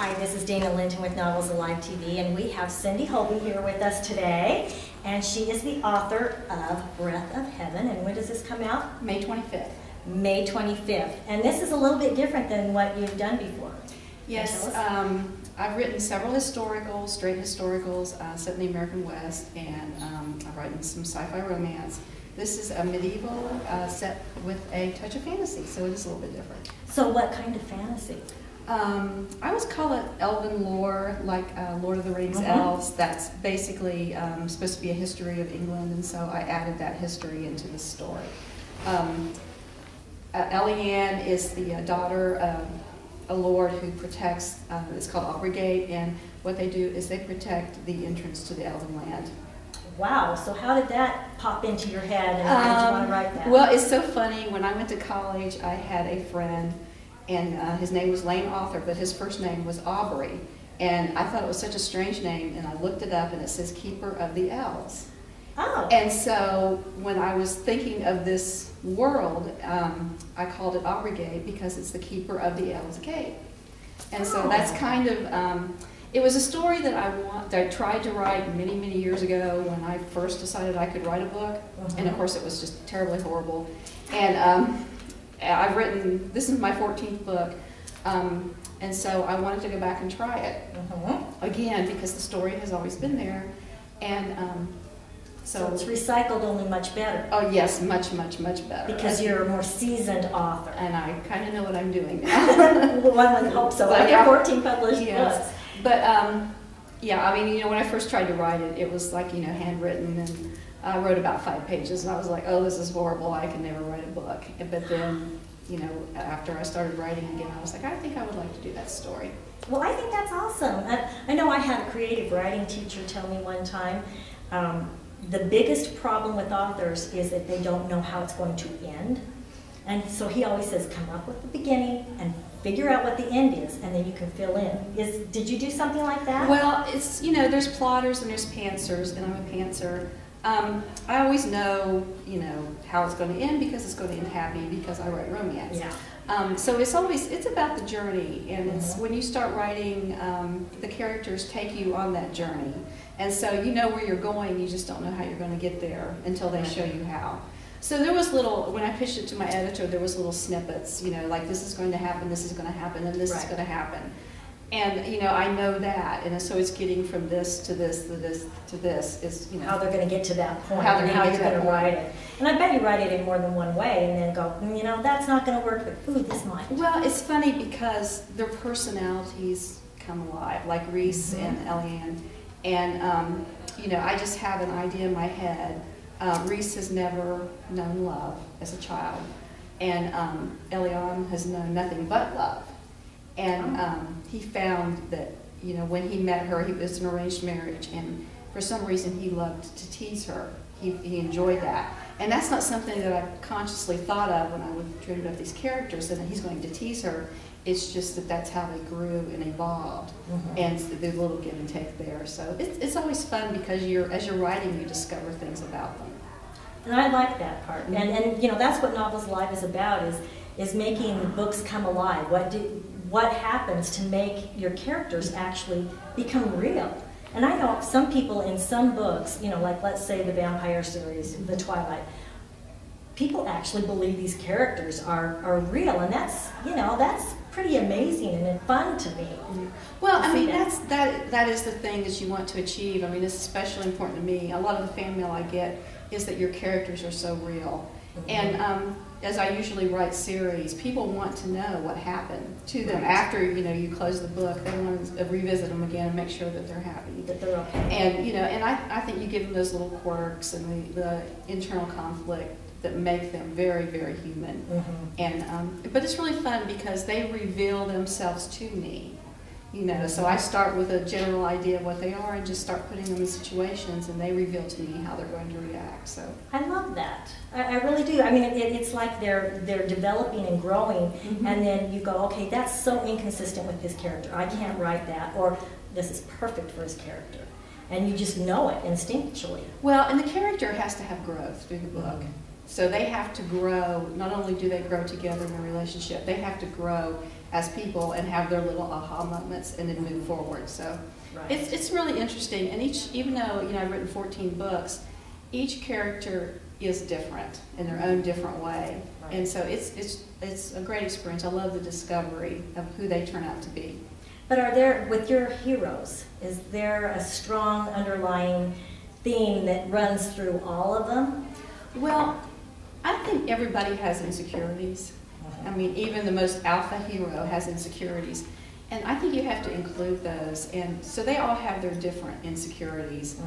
Hi, this is Dayna Linton with Novels Alive TV, and we have Cindy Holby here with us today, and she is the author of Breath of Heaven. And when does this come out? May 25th. May 25th. And this is a little bit different than what you've done before. Yes, I've written several historicals, straight historicals set in the American West, and I've written some sci-fi romance. This is a medieval set with a touch of fantasy, so it is a little bit different. So what kind of fantasy? I always call it elven lore, like Lord of the Rings elves. That's basically supposed to be a history of England, and so I added that history into the story. Elianne is the daughter of a lord who protects, it's called Obligate, and what they do is they protect the entrance to the elven land. Wow, so how did that pop into your head, and how did you want to write that? Well, it's so funny. When I went to college, I had a friend, and his name was Lane Author, but his first name was Aubrey. And I thought it was such a strange name, and I looked it up, and it says Keeper of the Elves. Oh. And so when I was thinking of this world, I called it Obligate because it's the Keeper of the Elves Gate. And so that's kind of, it was a story that I tried to write many, many years ago when I first decided I could write a book. And of course it was just terribly horrible. And I've written, this is my 14th book, and so I wanted to go back and try it again because the story has always been there. And so it's recycled, only much better. Oh yes, much, much, much better. Because you're a more seasoned author. And I kind of know what I'm doing now. Well, one would hope so. But I have 14 published books. But yeah, I mean, you know, when I first tried to write it, it was like, you know, handwritten, and I wrote about 5 pages, and I was like, oh, this is horrible, I can never write a book. But then, you know, after I started writing again, I was like, I think I would like to do that story. Well, I think that's awesome. I know I had a creative writing teacher tell me one time, the biggest problem with authors is that they don't know how it's going to end. And so he always says, come up with the beginning and figure out what the end is, and then you can fill in. Did you do something like that? Well, it's, you know, there's plotters and there's pantsers, and I'm a pantser. I always know, you know, how it's going to end because it's going to end happy because I write romance. Yeah. So it's about the journey, and it's when you start writing, the characters take you on that journey. And so you know where you're going, you just don't know how you're going to get there until they show you how. So there was little, when I pitched it to my editor, there was little snippets, you know, like this is going to happen, this is going to happen, and this is going to happen. And, you know, I know that, and so it's getting from this to this to this to this is, you know. How they're going to get to that point, how you're going to write it. And I bet you write it in more than one way and then go, you know, that's not going to work, but ooh, this might. Well, it's funny because their personalities come alive, like Reese and Elianne. And, you know, I just have an idea in my head. Reese has never known love as a child, and Elianne has known nothing but love. And he found that, you know, when he met her, it was an arranged marriage, and for some reason he loved to tease her. He enjoyed that. And that's not something that I consciously thought of when I dreamed up these characters, and that he's going to tease her. It's just that that's how they grew and evolved, and there's a little give and take there. So it's always fun because as you're writing, you discover things about them. And I like that part. And you know, that's what Novels Alive is about, is making books come alive. What happens to make your characters actually become real? And I know some people in some books, you know, like let's say the vampire series, The Twilight, people actually believe these characters are real, and that's, you know, that's pretty amazing and fun to me. Well, I mean, that is the thing that you want to achieve. I mean, it's especially important to me. A lot of the fan mail I get is that your characters are so real. And as I usually write series, people want to know what happened to them after, you know, you close the book. They want to revisit them again and make sure that they're happy, that they're okay. And you know, and I think you give them those little quirks and the internal conflict that make them very, very human. And but it's really fun because they reveal themselves to me. You know, so I start with a general idea of what they are and just start putting them in situations, and they reveal to me how they're going to react. So I love that. I really do. I mean, it's like they're developing and growing, and then you go, okay, that's so inconsistent with his character. I can't write that, or this is perfect for his character. And you just know it instinctually. Well, and the character has to have growth through the book. So they have to grow. Not only do they grow together in a relationship, they have to grow as people and have their little aha moments and then move forward. So Right. it's really interesting. And even though I've written 14 books, each character is different in their own different way. Right. And so it's a great experience. I love the discovery of who they turn out to be. But are there, with your heroes, is there a strong underlying theme that runs through all of them? Well, I think everybody has insecurities. I mean, even the most alpha hero has insecurities. And I think you have to include those. And so they all have their different insecurities.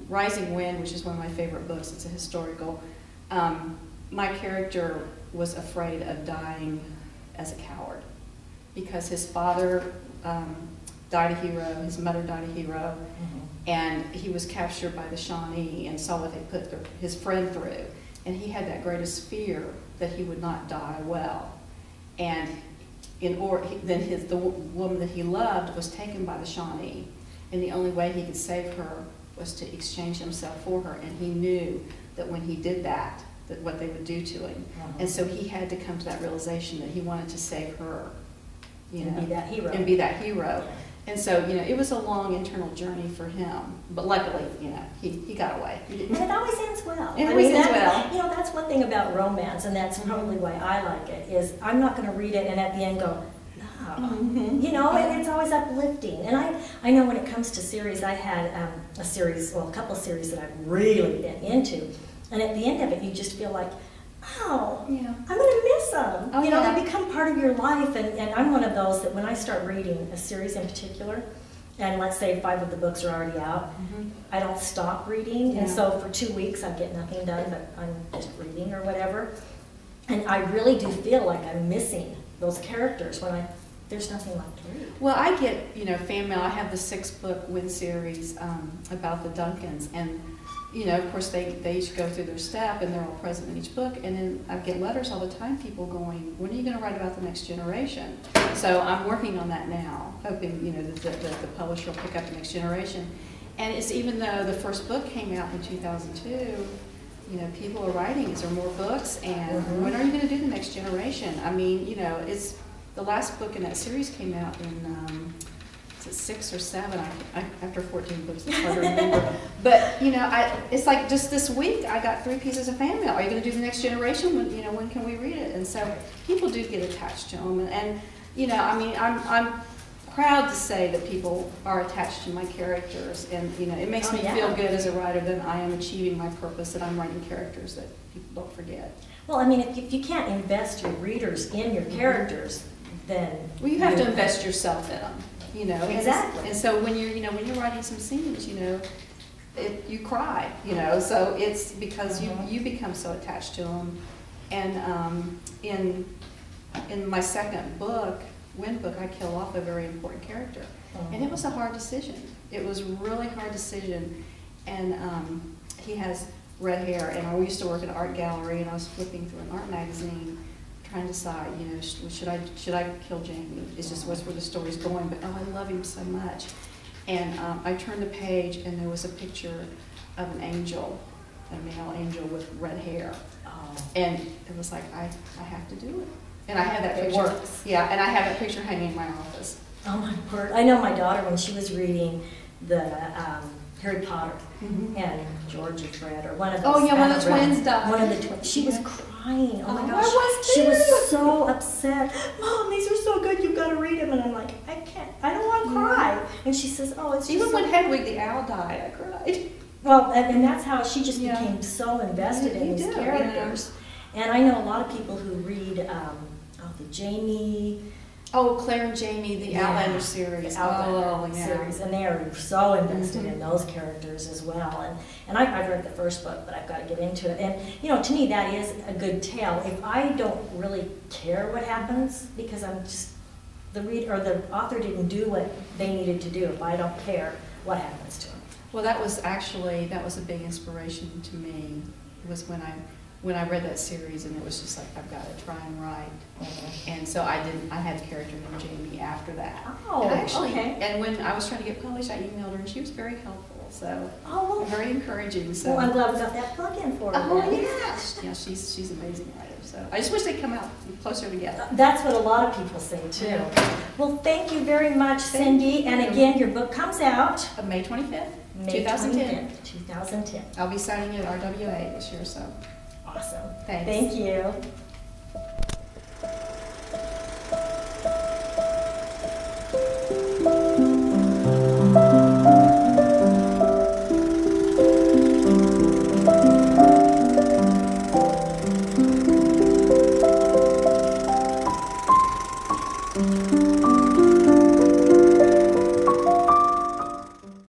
Rising Wind, which is one of my favorite books, it's a historical. My character was afraid of dying as a coward because his father died a hero, his mother died a hero, and he was captured by the Shawnee and saw what they put his friend through. And he had that greatest fear that he would not die well. And then the woman that he loved was taken by the Shawnee, and the only way he could save her was to exchange himself for her. And he knew that when he did that what they would do to him. And so he had to come to that realization that he wanted to save her, And be that hero. And be that hero. And so, it was a long internal journey for him. But luckily, he got away. And it always ends well. It always ends well. That's one thing about romance, and that's probably why I like it, is I'm not going to read it and at the end go, no. And it's always uplifting. And I know when it comes to series, I had a couple of series that I've really been into. And at the end of it, you just feel like, oh, I'm going to miss them. They become part of your life. And I'm one of those that when I start reading a series in particular, and let's say 5 of the books are already out, I don't stop reading. And so for 2 weeks, I get nothing done, but I'm just reading or whatever. And I really do feel like I'm missing those characters when there's nothing left to read. Well, I get, fan mail. I have the 6-book Win series about the Duncans. And of course, they each go through their step, and they're all present in each book. And then I get letters all the time, people going, when are you going to write about the next generation? So I'm working on that now, hoping, that the publisher will pick up the next generation. And it's even though the first book came out in 2002, people are writing, is there more books? And when are you going to do the next generation? I mean, it's the last book in that series came out in, is it 6 or 7? After 14 books, it's hard to remember. But it's like just this week I got 3 pieces of fan mail. Are you going to do the next generation? When can we read it? And so people do get attached to them. And I'm proud to say that people are attached to my characters, and it makes me feel good as a writer that I am achieving my purpose, that I'm writing characters that people don't forget. Well, if you can't invest your readers in your characters, then you have to invest yourself in them. Exactly. And so when you're writing some scenes, you cry, so it's because you become so attached to them. And in my second book, Wind book, I kill off a very important character, and it was a hard decision. It was a really hard decision, and he has red hair, and I used to work at an art gallery, and I was flipping through an art magazine, trying to decide, should I kill Jamie? It's just where the story's going, but I love him so much. And I turned the page, and there was a picture of an angel, a male angel with red hair. And it was like, I have to do it. And I have that picture. It works. Yeah, and I have that picture hanging in my office. Oh my word. I know my daughter, when she was reading the Harry Potter and George and Fred, or one of those. Oh yeah, one of the twins died. One of the twins. She was crying. Oh my gosh. I was she was so upset. Mom, these are so good. You've got to read them. And I'm like, I can't. I don't want to cry. And she says, oh, it's just even when Hedwig the owl died, I cried. Well, and that's how she just became so invested in these characters. And I know a lot of people who read the Jamie. Oh, Claire and Jamie, the Outlander series. The Outlander series, and they are so invested in those characters as well. And I've read the first book, but I've got to get into it. And to me, that is a good tale. If I don't really care what happens, because I'm just the reader or the author didn't do what they needed to do. If I don't care what happens to them. Well, that was a big inspiration to me. Was when I read that series, and it was just like, I've got to try and write. And so I had a character named Jamie after that. Oh, and okay. And when I was trying to get published, I emailed her, and she was very helpful. So Oh, well, very encouraging. So. well, I'm glad we got that plug in for her. Oh, then. yeah, she's an amazing writer. So I just wish they'd come out closer together. That's what a lot of people say too. Yeah. Well, thank you very much, Cindy. And again, your book comes out May 25th, May 2010. 25th, 2010. I'll be signing it at RWA this year, so Awesome. thanks. Thank you.